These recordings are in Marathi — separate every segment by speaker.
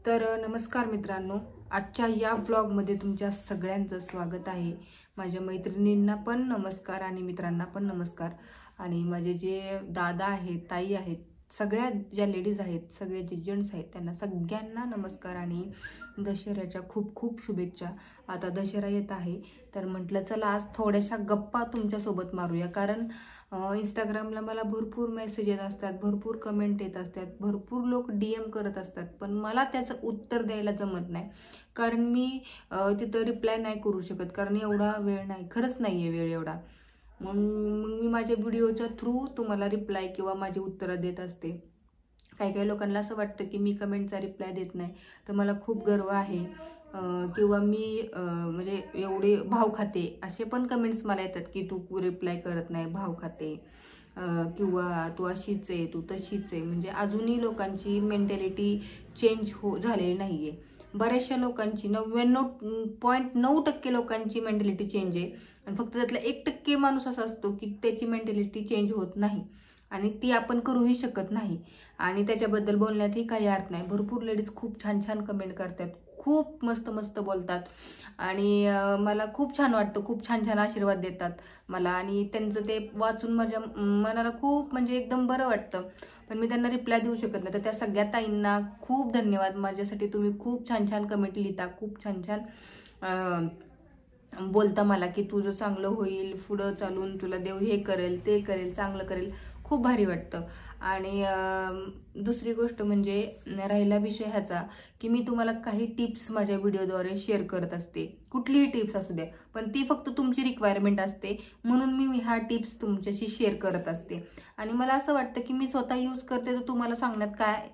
Speaker 1: नमस्कार मित्रांनो, आजच्या या व्लॉगमध्ये तुमच्या सगळ्यांचं स्वागत आहे। माझ्या मैत्रिणींना पण नमस्कार आणि मित्रांना पण नमस्कार। आणि माझे जे दादा आहेत, ताई आहेत, सगळ्या ज्या लेडीज आहेत, सगळे जे जेंट्स आहेत, त्यांना सगळ्यांना नमस्कार आणि दशहऱ्याच्या खूप खूप शुभेच्छा। आता दशहरा येत आहे, तर म्हटलं चला आज थोड्याशा गप्पा तुमच्यासोबत मारूया। कारण इंस्टाग्रामला मला भरपूर मेसेज येत असतात, भरपूर कमेंट येत असतात, भरपूर लोक डीएम करत असतात, पण मला त्याचं उत्तर द्यायला जमत नाही। कारण मी तिथं रिप्लाय नाही करू शकत, कारण एवढा वेळ नाही, खरंच नाहीये वेळ एवढा। मग मी माझ्या व्हिडिओच्या थ्रू तुम्हाला रिप्लाय किंवा माझी उत्तरं देत असते। काही काही लोकांना असं वाटतं की मी कमेंटचा रिप्लाय देत नाही, तर मला खूप गर्व आहे। किंवा मी म्हणजे एवढे भाव खाते असे पण कमेंट्स मला येतात की तू रिप्लाय करत नाही, भाव खाते, किंवा तू अशीच आहे, तू तशीच आहे। म्हणजे अजूनही लोकांची मेंटॅलिटी चेंज झालेली नाहीये। बऱ्याचशा लोकांची 99.9% लोकांची मेंटॅलिटी चेंज आहे, आणि फक्त त्यातला 1% माणूस असा असतो की त्याची मेंटॅलिटी चेंज होत नाही, आणि ती आपण करूही शकत नाही, आणि त्याच्याबद्दल बोलण्यातही काही अर्थ नाही। भरपूर लेडीज खूप छान छान कमेंट करतात, खूप मस्त मस्त बोलतात, आणि मला खूप छान वाटतं, खूप छान छान आशीर्वाद देतात मला, आणि त्यांचं ते वाचून माझ्या मनाला खूप म्हणजे एकदम बरं वाटतं। पण मी त्यांना रिप्लाय देऊ शकत नाही, तर त्या सगळ्या ताईंना खूप धन्यवाद। माझ्यासाठी तुम्ही खूप छान छान कमेंट लिहिता, खूप छान छान बोलता मला की तुझं चांगलं होईल, पुढं चालून तुला देव हे करेल, ते करेल, चांगलं करेल, खूप भारी वाटतं। आणि दुसरी गोष्ट म्हणजे राहिला विषय ह्याचा की मी तुम्हाला काही टिप्स माझ्या व्हिडिओद्वारे शेअर करत असते, कुठलीही टिप्स असू द्या, पण ती फक्त तुमची रिक्वायरमेंट असते, म्हणून मी ह्या टिप्स तुमच्याशी शेअर करत असते। आणि मला असं वाटतं की मी स्वतः यूज करते, तर तुम्हाला सांगण्यात काय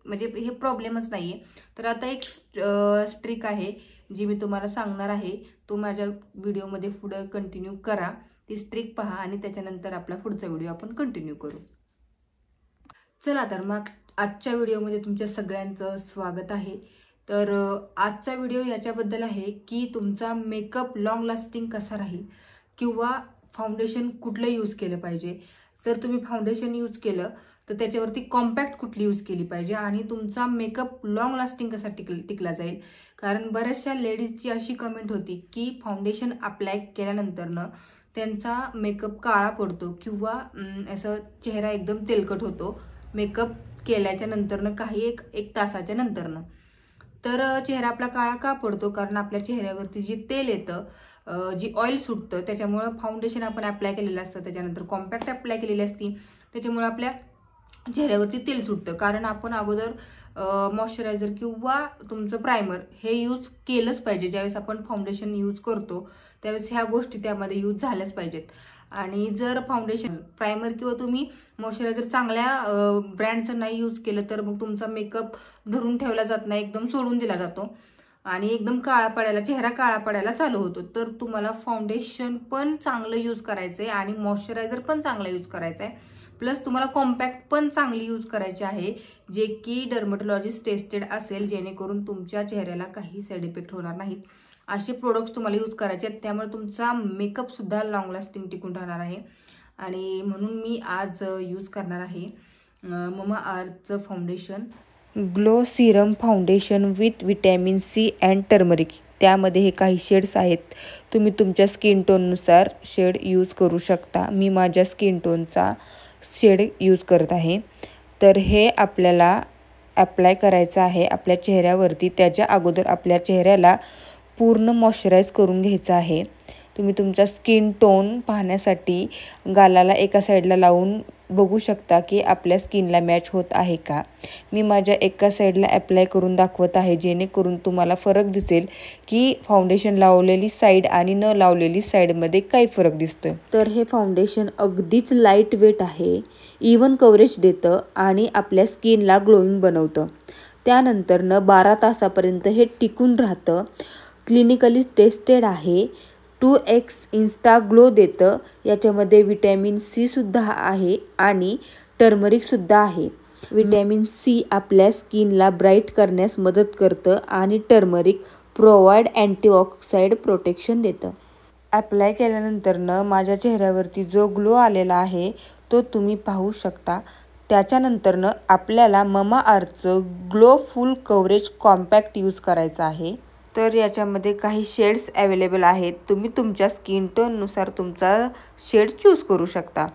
Speaker 1: म्हणजे हे प्रॉब्लेमच नाहीये। तर आता एक ट्रिक आहे जी मी तुम्हाला सांगणार आहे, तो माझ्या व्हिडिओमध्ये पुढे कंटिन्यू करा, ती ट्रिक पहा, आणि त्याच्यानंतर आपला पुढचा व्हिडिओ आपण कंटिन्यू करू। चला तर मग आजच्या व्हिडिओमध्ये तुमच्या सगळ्यांचं स्वागत आहे। तर आजचा व्हिडिओ याच्याबद्दल आहे की तुमचा मेकअप लॉंग लास्टिंग कसा राहील, किंवा फाउंडेशन कुठलं यूज केलं पाहिजे। जर तुम्ही फाउंडेशन यूज केलं तर त्याच्यावरती कॉम्पॅक्ट कुठली यूज केली पाहिजे, आणि तुमचा मेकअप लॉंग लास्टिंग कसा टिकला जाईल। कारण बऱ्याचशा लेडीजची अशी कमेंट होती की फाउंडेशन अप्लाय केल्यानंतरनं त्यांचा मेकअप काळा पडतो, किंवा असं चेहरा एकदम तेलकट होतो मेकअप केल्याच्या नंतरनं, काही एक तासाच्या नंतरनं। तर चेहरा आपला काळा का पडतो, कारण आपल्या चेहऱ्यावरती जी तेल येतं, जी ऑइल सुटतं, त्याच्यामुळं फाउंडेशन आपण अप्लाय केलेलं असतं, त्याच्यानंतर कॉम्पॅक्ट अप्लाय केलेली असती, त्याच्यामुळे आपल्या चेहऱ्यावरती तेल सुटतं। कारण आपण अगोदर मॉइश्चरायझर किंवा तुमचं प्रायमर हे यूज केलंच पाहिजे। ज्यावेळेस आपण फाउंडेशन यूज करतो त्यावेळेस ह्या गोष्टी त्यामध्ये यूज झाल्याच पाहिजेत। आणि जर फाउंडेशन, प्रायमर किंवा तुम्ही मॉइश्चरायझर चांगल्या ब्रँडचं नाही यूज केलं, तर मग तुमचा मेकअप धरून ठेवला जात नाही, एकदम सोडून दिला जातो, आणि एकदम काळा पडायला, चेहरा काळा पडायला चालू होतो। तर तुम्हाला फाउंडेशन पण चांगलं यूज करायचंय, आणि मॉइश्चरायझर पण चांगला यूज करायचा आहे, प्लस तुम्हाला कॉम्पॅक्ट पण चांगली यूज करायची आहे, जे की डर्मॅटॉलॉजिस्ट टेस्टेड असेल, जेणेकरून तुमच्या चेहऱ्याला काही साईड इफेक्ट होणार नाहीत, असे प्रोडक्ट्स तुम्हाला यूज करायचे आहेत। त्यामुळे तुमचा मेकअप सुद्धा लॉंग लास्टिंग टिकून राहणार आहे। आणि म्हणून मी आज यूज करणार आहे ममाअर्थचं foundation, glow serum foundation with vitamin C and turmeric. त्यामध्ये हे काही शेड्स आहेत, तुम्ही तुमच्या स्किन टोननुसार शेड यूज करू शकता। मी माझ्या स्किन टोनचा शेड यूज करत आहे। तर हे आपल्याला अप्लाय करायचं आहे आपल्या चेहऱ्यावरती। त्याच्या अगोदर आपल्या चेहऱ्याला पूर्ण मॉइश्चराईज करून घ्यायचं आहे। तुम्ही तुमचा स्किन टोन पाहण्यासाठी गालाला एका साईडला लावून बघू शकता की आपल्या स्किनला मॅच होत आहे का। मी माझ्या एका साईडला अप्लाय करून दाखवत आहे, जेणेकरून तुम्हाला फरक दिसेल की फाउंडेशन लावलेली साईड आणि न लावलेली साईडमध्ये काय फरक दिसतोय। तर हे फाउंडेशन अगदीच लाईट वेट आहे, इवन कव्हरेज देतं, आणि आपल्या स्किनला ग्लोईंग बनवतं। त्यानंतरनं 12 तासापर्यंत हे टिकून राहतं, क्लिनिकली टेस्टेड आहे, 2x इन्स्टा ग्लो देतं। याच्यामध्ये विटॅमिन सी सुद्धा आहे आणि टर्मरिक सुद्धा आहे। विटॅमिन सी आपल्या स्किनला ब्राईट करण्यास मदत करतं, आणि टर्मरिक प्रोव्हाइड अँटीऑक्सिडंट प्रोटेक्शन देतं। अप्लाय केल्यानंतरनं माझ्या चेहऱ्यावरती जो ग्लो आलेला आहे तो तुम्ही पाहू शकता। त्याच्यानंतरनं आपल्याला ममाअर्थचं glow full coverage compact use करायचं आहे। तर याच्यामध्ये काही शेड्स अवेलेबल आहेत, तुम्ही तुमच्या स्किन टोननुसार तुमचा शेड चूज करू शकता।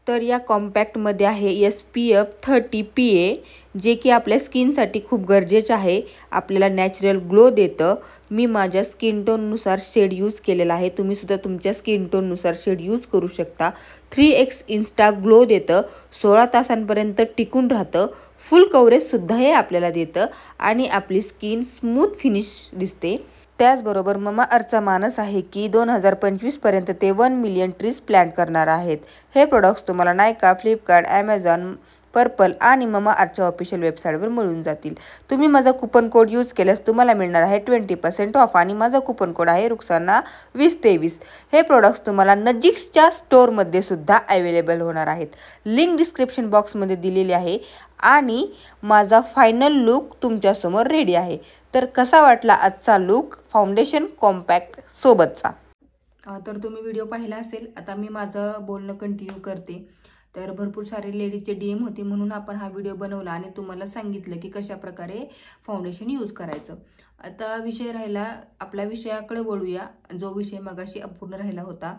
Speaker 1: तर या कॉम्पॅक्टमध्ये आहे SPF 30 PA, जे की आपल्या स्किनसाठी खूप गरजेचं आहे, आपल्याला नॅचरल ग्लो देतं। मी माझ्या स्किन टोननुसार शेड यूज केलेला आहे, तुम्ही सुद्धा तुमच्या स्किन टोननुसार शेड यूज करू शकता। 3x इन्स्टा ग्लो देतं, 16 तासांपर्यंत टिकून राहतं, फुल कव्हरेजसुद्धा हे आपल्याला देतं आणि आपली स्किन स्मूथ फिनिश दिसते। त्याचबरोबर ममाअर्थचा मानस आहे की 2025 पर्यंत ते 1 मिलियन ट्रीज प्लॅन्ट करणार आहेत। हे प्रोडक्ट्स तुम्हाला नायका, फ्लिपकार्ट, ॲमेझॉन, पर्पल आणि ममाअर्थच्या ऑफिशियल वेबसाईटवर मिळून जातील। तुम्ही माझा कुपन कोड यूज केल्यास तुम्हाला मिळणार आहे 20% ऑफ आणि माझा कुपन कोड आहे रुक्साना 2023। हे प्रोडक्ट्स तुम्हाला नजीकच्या स्टोअरमध्ये सुद्धा अवेलेबल होणार आहेत, लिंक डिस्क्रिप्शन बॉक्समध्ये दिलेली आहे आणि माझा फायनल लुक तुमच्यासमोर रेडी आहे। तर कसा वाटला आजचा लुक फाउंडेशन कॉम्पॅक्ट सोबतचा? तर तुम्ही व्हिडिओ पाहिला असेल, आता मी माझं बोलणं कंटिन्यू करते। तर भरपूर सारे लेडीजचे DM होते म्हणून आपण हा व्हिडिओ बनवला आणि तुम्हाला सांगितलं की कशा प्रकारे फाउंडेशन यूज करायचं। आता विषय राहिला, आपल्या विषयाकडे वळूया, जो विषय मगाशी अपूर्ण राहिला होता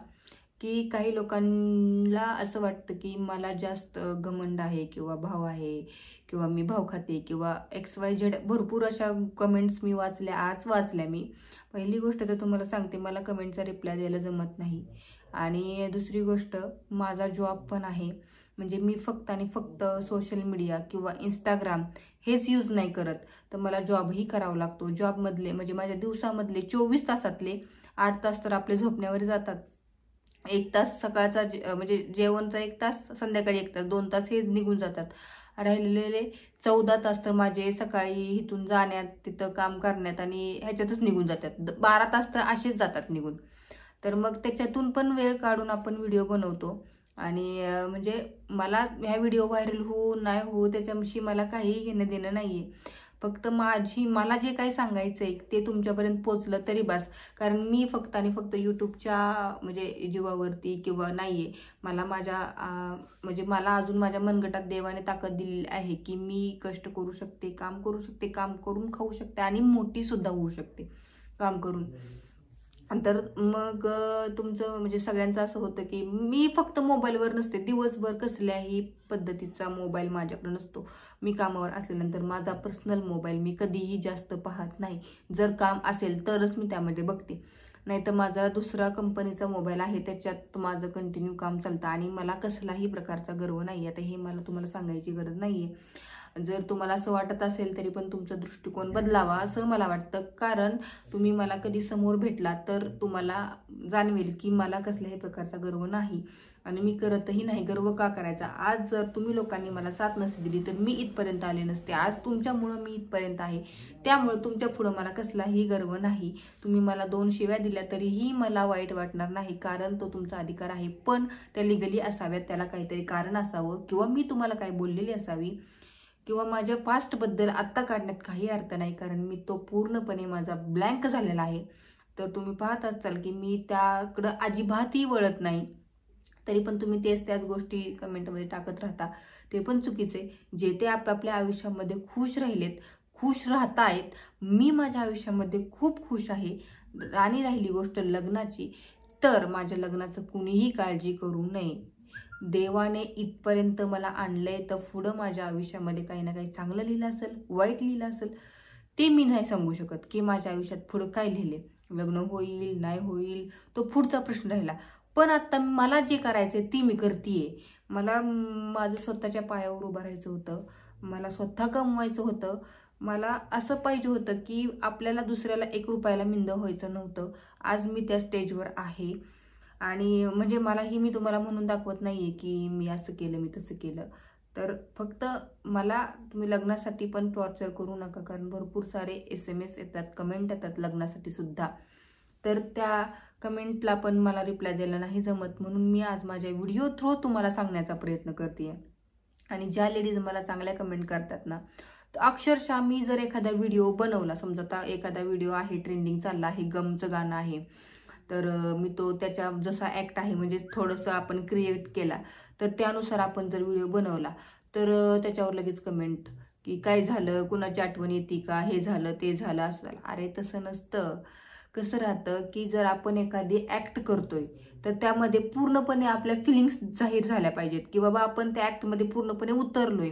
Speaker 1: की काही लोकांना असं वाटतं की मला जास्त घमंड आहे किंवा भाव आहे किंवा मी भाव खाते किंवा XYZ, भरपूर अशा कमेंट्स मी आज वाचल्या मी। पहिली गोष्ट तर तुम्हाला सांगते, मला कमेंटचा रिप्लाय द्यायला जमत नाही आणि दुसरी गोष्ट, माझा जॉब पण आहे, म्हणजे मी फक्त आणि फक्त सोशल मीडिया किंवा इंस्टाग्राम हेच यूज नाही करत, तर मला जॉबही करावा लागतो। जॉबमधले म्हणजे माझ्या दिवसामधले 24 तासातले 8 तास तर आपले झोपण्यावर जातात, 1 तास सकाळचा म्हणजे जेवणचा 1 तास, संध्याकाळी 1 तास, 2 तास हे निघून जातात। राहिलेले 14 तास तर माझे सकाळी इथून जाण्यात, तिथं काम करण्यात आणि ह्याच्यातच निघून जातात, 12 तास तर असेच जातात निघून। तर मग त्याच्यातून पण वेळ काढून आपण व्हिडिओ बनवतो आणि म्हणजे मला ह्या व्हिडिओ व्हायरल हो नाही हो त्याच्याशी मला काही घेणं देणं नाही आहे, फक्त मला जे काही सांगायचं आहे ते तुमच्यापर्यंत पोचलं तरी बस। कारण मी फक्त आणि फक्त यूट्यूबच्या म्हणजे जीवावरती किंवा नाही आहे, मला म्हणजे मला अजून माझ्या मनगटात देवाने ताकद दिलेली आहे की मी कष्ट करू शकते, काम करू शकते, काम करून खाऊ शकते आणि मोठीसुद्धा होऊ शकते काम करून। तर मग तुमचं म्हणजे सगळ्यांचं असं होतं की मी फक्त मोबाईलवर नसते, दिवसभर कसल्याही पद्धतीचा मोबाईल माझ्याकडे नसतो। मी कामावर असल्यानंतर माझा पर्सनल मोबाईल मी कधीही जास्त पाहत नाही, जर काम असेल तरच मी त्यामध्ये बघते, नाही तर माझा दुसरा कंपनीचा मोबाईल आहे, त्याच्यात माझं कंटिन्यू काम चालतं आणि मला कसलाही प्रकारचा गर्व नाही। आता हे मला तुम्हाला सांगायची गरज नाही आहे, जर तुम्हाला असं वाटत असेल तरी पण तुमचा दृष्टिकोन बदलावा असं मला वाटतं, कारण तुम्ही मला कधी समोर भेटला तर तुम्हाला जाणवेल की मला कसल्याही प्रकारचा गर्व नाही आणि मी करतही नाही। गर्व का करायचा? आज जर तुम्ही लोकांनी मला साथ नसती दिली तर मी इथपर्यंत आले नसते, आज तुमच्यामुळं मी इथपर्यंत आहे, त्यामुळे तुमच्या पुढं मला कसलाही गर्व नाही। तुम्ही मला 2 शिव्या दिल्या तरीही मला वाईट वाटणार नाही, कारण तो तुमचा अधिकार आहे, पण त्या लिगली असाव्यात, त्याला काहीतरी कारण असावं किंवा मी तुम्हाला काही बोललेली असावी किंवा माझ्या पास्टबद्दल आत्ता काढण्यात काही अर्थ नाही, कारण मी तो पूर्णपणे माझा ब्लँक झालेला आहे। तर तुम्ही पाहत असाल की मी त्याकडं अजिबातही वळत नाही, तरी पण तुम्ही त्याच गोष्टी कमेंटमध्ये टाकत राहता, ते पण चुकीचे। जे ते आपापल्या आयुष्यामध्ये खुश राहिलेत, खुश राहतायत, मी माझ्या आयुष्यामध्ये खूप खुश आहे। आणि राहिली गोष्ट लग्नाची, तर माझ्या लग्नाचं कुणीही काळजी करू नये, देवाने इथपर्यंत मला आणलंय तर पुढं माझ्या आयुष्यामध्ये काही ना काही चांगलं लिहिलं असेल, वाईट लिहिलं असेल, ते मी नाही सांगू शकत की माझ्या आयुष्यात पुढं काय लिहिले, लग्न होईल नाही होईल तो पुढचा प्रश्न राहिला, पण आता मला जे करायचंय ती मी करतेय। मला माझं स्वतःच्या पायावर उभं राहायचं होतं, मला स्वतः कमवायचं होतं, मला असं पाहिजे होतं की आपल्याला दुसऱ्याला 1 रुपयाला मिंद व्हायचं नव्हतं। आज मी त्या स्टेजवर आहे आणि म्हणजे मलाही मी तुम्हाला म्हणून दाखवत नाहीये की मी असं केलं, मी तसं केलं, तर फक्त मला तुम्ही लग्नासाठी पण टॉर्चर करू नका, कारण भरपूर सारे SMS येतात, कमेंट येतात लग्नासाठी सुद्धा, तर त्या कमेंटला पण मला रिप्लाय द्यायला नाही जमत, म्हणून मी आज माझ्या व्हिडिओ थ्रू तुम्हाला सांगण्याचा प्रयत्न करते। आणि ज्या लेडीज मला चांगल्या कमेंट करतात ना, तर अक्षरशः मी जर एखादा व्हिडिओ बनवला, समजा आता एखादा व्हिडिओ आहे, ट्रेंडिंग चालला आहे, गमचं गाणं आहे, तर मी तो त्याच्या जसा ॲक्ट आहे म्हणजे थोडंसं आपण क्रिएट केला, तर त्यानुसार आपण जर व्हिडिओ बनवला तर त्याच्यावर लगेच कमेंट की काय झालं, कुणाची आठवण येते का, हे झालं ते झालं असं झालं. अरे तसं नसतं. कसं राहतं की जर आपण एखादी ॲक्ट करतोय तर त्यामध्ये पूर्णपणे आपल्या फिलिंग्स जाहीर झाल्या पाहिजेत की बाबा आपण त्या ॲक्टमध्ये पूर्णपणे उतरलोय,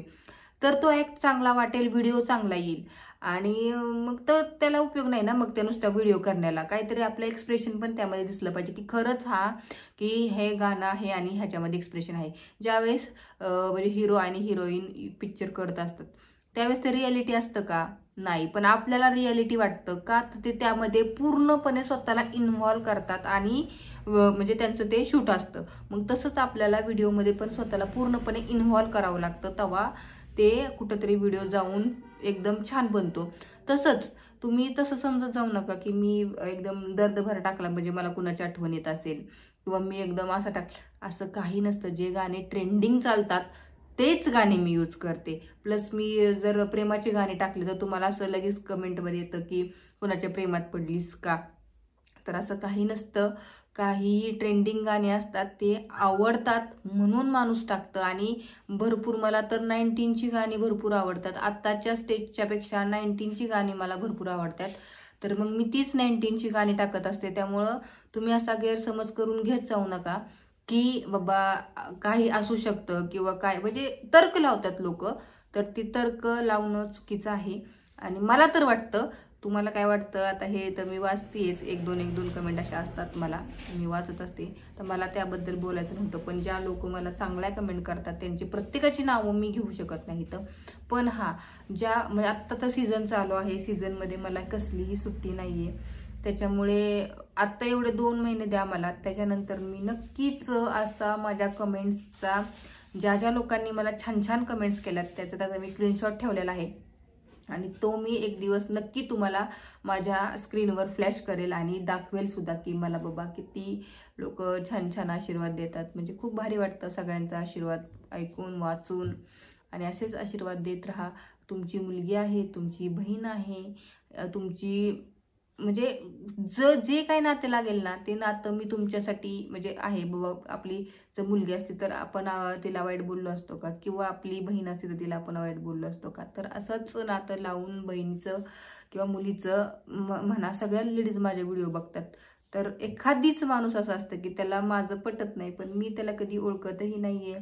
Speaker 1: तर तो ॲक्ट चांगला वाटेल, व्हिडिओ चांगला येईल. आणि मग तर त्याला उपयोग नाही ना मग त्या नुसत्या व्हिडिओ करण्याला. काहीतरी आपलं एक्सप्रेशन पण त्यामध्ये दिसलं पाहिजे की खरंच की हे गाणं आहे आणि ह्याच्यामध्ये एक्सप्रेशन आहे. ज्यावेळेस म्हणजे हिरो आणि हिरोईन पिक्चर करत असतात त्यावेळेस ते रियालिटी असतं का? नाही. पण आपल्याला रियालिटी वाटतं का? तर ते त्यामध्ये पूर्णपणे स्वतःला इन्व्हॉल्व करतात आणि म्हणजे त्यांचं ते शूट असतं. मग तसंच आपल्याला व्हिडिओमध्ये पण स्वतःला पूर्णपणे इन्व्हॉल्व करावं लागतं, तेव्हा ते कुठंतरी व्हिडिओ जाऊन एकदम छान बनतो. तसंच तुम्ही तसं समजत जाऊ नका की मी एकदम दर्दभर टाकला म्हणजे मला कुणाची आठवण येत असेल किंवा मी एकदम असं असं काही नसतं. जे गाणे ट्रेंडिंग चालतात तेच गाणे मी यूज करते. प्लस मी जर प्रेमाचे गाणे टाकले तर तुम्हाला असं लगेच कमेंटमध्ये येतं की कोणाच्या प्रेमात पडलीस का? तर असं काही नसतं. काही ट्रेंडिंग गाणी असतात ते आवडतात म्हणून माणूस टाकतं. आणि भरपूर मला तर 19ची गाणी भरपूर आवडतात. आत्ताच्या स्टेजच्या पेक्षा 19ची गाणी मला भरपूर आवडतात. तर मग मी तीच 19ची गाणी टाकत असते. त्यामुळं तुम्ही असा गैरसमज करून घेत जाऊ नका की बाबा काही असू शकतं किंवा काय, म्हणजे तर्क लावतात लोक. तर ती तर्क लावणं चुकीचं आहे. आणि मला तर वाटतं, तुम्हाला काय वाटतं आता हे तर मी वाचतेच, एक दोन कमेंट अशा असतात मला, मी वाचत असते. तर मला त्याबद्दल बोलायचं नव्हतं. पण ज्या लोक मला चांगल्या कमेंट करतात त्यांची प्रत्येकाची नावं मी घेऊ शकत नाही. तर पण ज्या म्हणजे आत्ता तर सीझन चालू आहे, सीझनमध्ये मला कसलीही सुट्टी नाही आहे. त्याच्यामुळे आत्ता एवढे 2 महिने द्या मला, त्याच्यानंतर मी नक्कीच असा माझ्या कमेंट्सचा, ज्या लोकांनी मला छान छान कमेंट्स केल्यात त्याचा मी स्क्रीनशॉट ठेवलेला आहे आणि तो मी एक दिवस नक्की तुम्हाला माझ्या स्क्रीनवर फ्लॅश करेल आणि दाखवेल सुद्धा की मला बाबा किती लोक छान छान आशीर्वाद देतात. म्हणजे खूप भारी वाटतं सगळ्यांचा आशीर्वाद ऐकून वाचून. आणि असेच आशीर्वाद देत राहा. तुमची मुलगी आहे, तुमची बहीण आहे, तुमची म्हणजे जे काही नाते लागेल ना ते नातं मी तुमच्यासाठी म्हणजे आहे बाबा. आपली जर मुलगी असती तर आपण तिला वाईट बोललो असतो का? किंवा आपली बहीण असती तर तिला आपण वाईट बोललो असतो का? तर असंच नातं लावून बहिणीचं किंवा मुलीचं म्हणा, सगळ्या लेडीज माझे व्हिडिओ बघतात. तर एखादीच माणूस असा असतं की त्याला माझं पटत नाही, पण मी त्याला कधी ओळखतही नाहीये,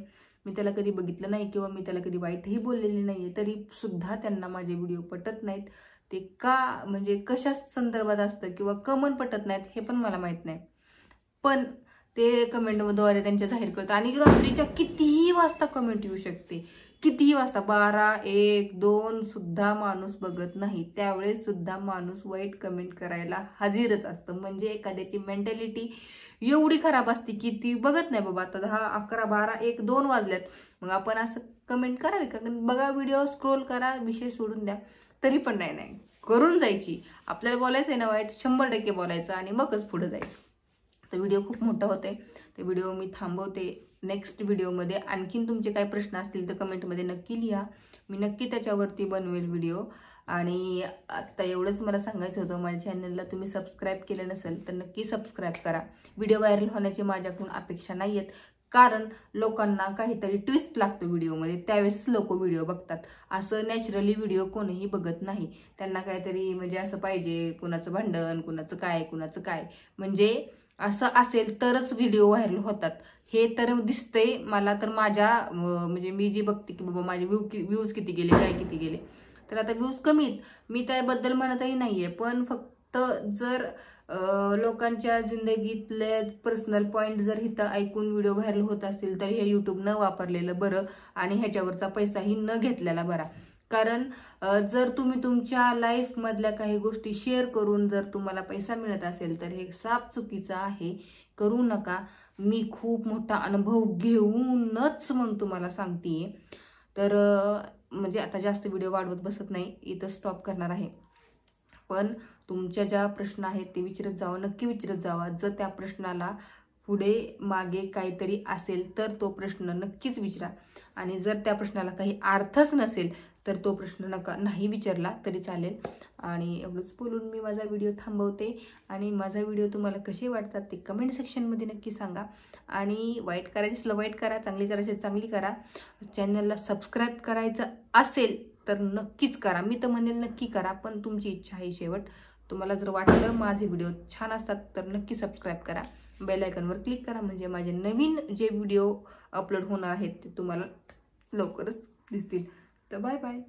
Speaker 1: मी त्याला कधी बघितलं नाही किंवा मी त्याला कधी वाईटही बोललेली नाहीये, तरी सुद्धा त्यांना माझे व्हिडिओ पटत नाहीत. ते का म्हणजे कशा संदर्भात असतं किंवा कमन पटत नाहीत हे पण मला माहित नाही. पण ते कमेंटद्वारे त्यांच्या जाहीर करतात. आणि रात्रीच्या कितीही वाजता कमेंट येऊ शकते, कितीही वाजता, 12, 1, 2 सुद्धा माणूस बघत नाही. त्यावेळेस सुद्धा माणूस वाईट कमेंट करायला हजीरच असतं. म्हणजे एखाद्याची मेंटॅलिटी एवढी खराब असते की ती बघत नाही बाबा आता 10, 11, 12, 1, 2 वाजल्यात, मग आपण असं कमेंट करावी का? बघा व्हिडिओ, स्क्रोल करा, विषय सोडून द्या. तरी पण नाही करून जायची. आपल्याला बोलायचं आहे ना वाईट, 100% बोलायचं आणि मगच पुढे जायचं. तर व्हिडिओ खूप मोठा होते, ते व्हिडिओ मी थांबवते. नेक्स्ट व्हिडिओमध्ये आणखीन तुमचे काही प्रश्न असतील तर कमेंटमध्ये नक्की लिहा, मी नक्की त्याच्यावरती बनवेल व्हिडिओ. आणि आता एवढंच मला सांगायचं होतं, माझ्या चॅनलला तुम्ही सबस्क्राईब केलं नसेल तर नक्की सबस्क्राईब करा. व्हिडिओ व्हायरल होण्याची माझ्याकडून अपेक्षा नाही आहेत, कारण लोकांना काहीतरी ट्विस्ट लागतो व्हिडिओमध्ये, त्यावेळेस लोक व्हिडिओ बघतात. असं नॅचरली व्हिडिओ कोणीही बघत नाही. त्यांना काहीतरी म्हणजे असं पाहिजे, कुणाचं भांडण, कुणाचं काय, म्हणजे असं असेल तरच व्हिडिओ व्हायरल होतात. हे तर दिसतंय मला. तर माझ्या म्हणजे मी जी बघते की बाबा माझे व्ह्यूज किती गेले, काय किती गेले, तर आता व्ह्यूज कमीत, मी त्याबद्दल म्हणतही नाहीये. पण फक्त जर लोकांच्या जिंदगीतले पर्सनल पॉईंट जर इथं ऐकून व्हिडिओ व्हायरल होत असतील तर हे यूट्यूब न वापरलेलं बरं आणि ह्याच्यावरचा पैसाही न घेतलेला बरा. कारण जर तुम्ही तुमच्या लाईफमधल्या काही गोष्टी शेअर करून जर तुम्हाला पैसा मिळत असेल तर हे साफ चुकीचं आहे, करू नका. मी खूप मोठा अनुभव घेऊनच मग तुम्हाला सांगतेय. तर म्हणजे आता जास्त व्हिडिओ वाढवत बसत नाही, इथं स्टॉप करणार आहे. पण तुमच्या ज्या प्रश्न आहेत ते विचारत जावा, नक्की विचारत जावा. जर त्या प्रश्नाला पुढे मागे काहीतरी असेल तर तो प्रश्न नक्कीच विचारा. आणि जर त्या प्रश्नाला काही अर्थच नसेल तर तो प्रश्न नाही विचारला तरी चालेल. आणि एवढंच बोलून मी माझा व्हिडिओ थांबवते. आणि माझा व्हिडिओ तुम्हाला कसे वाटतात ते कमेंट सेक्शनमध्ये नक्की सांगा. आणि वाईट करायची असलं वाईट करा, चांगली करायची चांगली करा. चॅनलला सबस्क्राईब करायचं असेल तर नक्कीच करा. मी तर म्हणेल नक्की करा, पण तुमची इच्छा आहे शेवट. तुम्हाला जर वाटलं माझे व्हिडिओ छान असतात तर नक्की सबस्क्राईब करा. बेल आयकॉनवर क्लिक करा, म्हणजे माझे नवीन जे व्हिडिओ अपलोड होणार आहेत ते तुम्हाला लवकरच दिसतील. तर बाय बाय.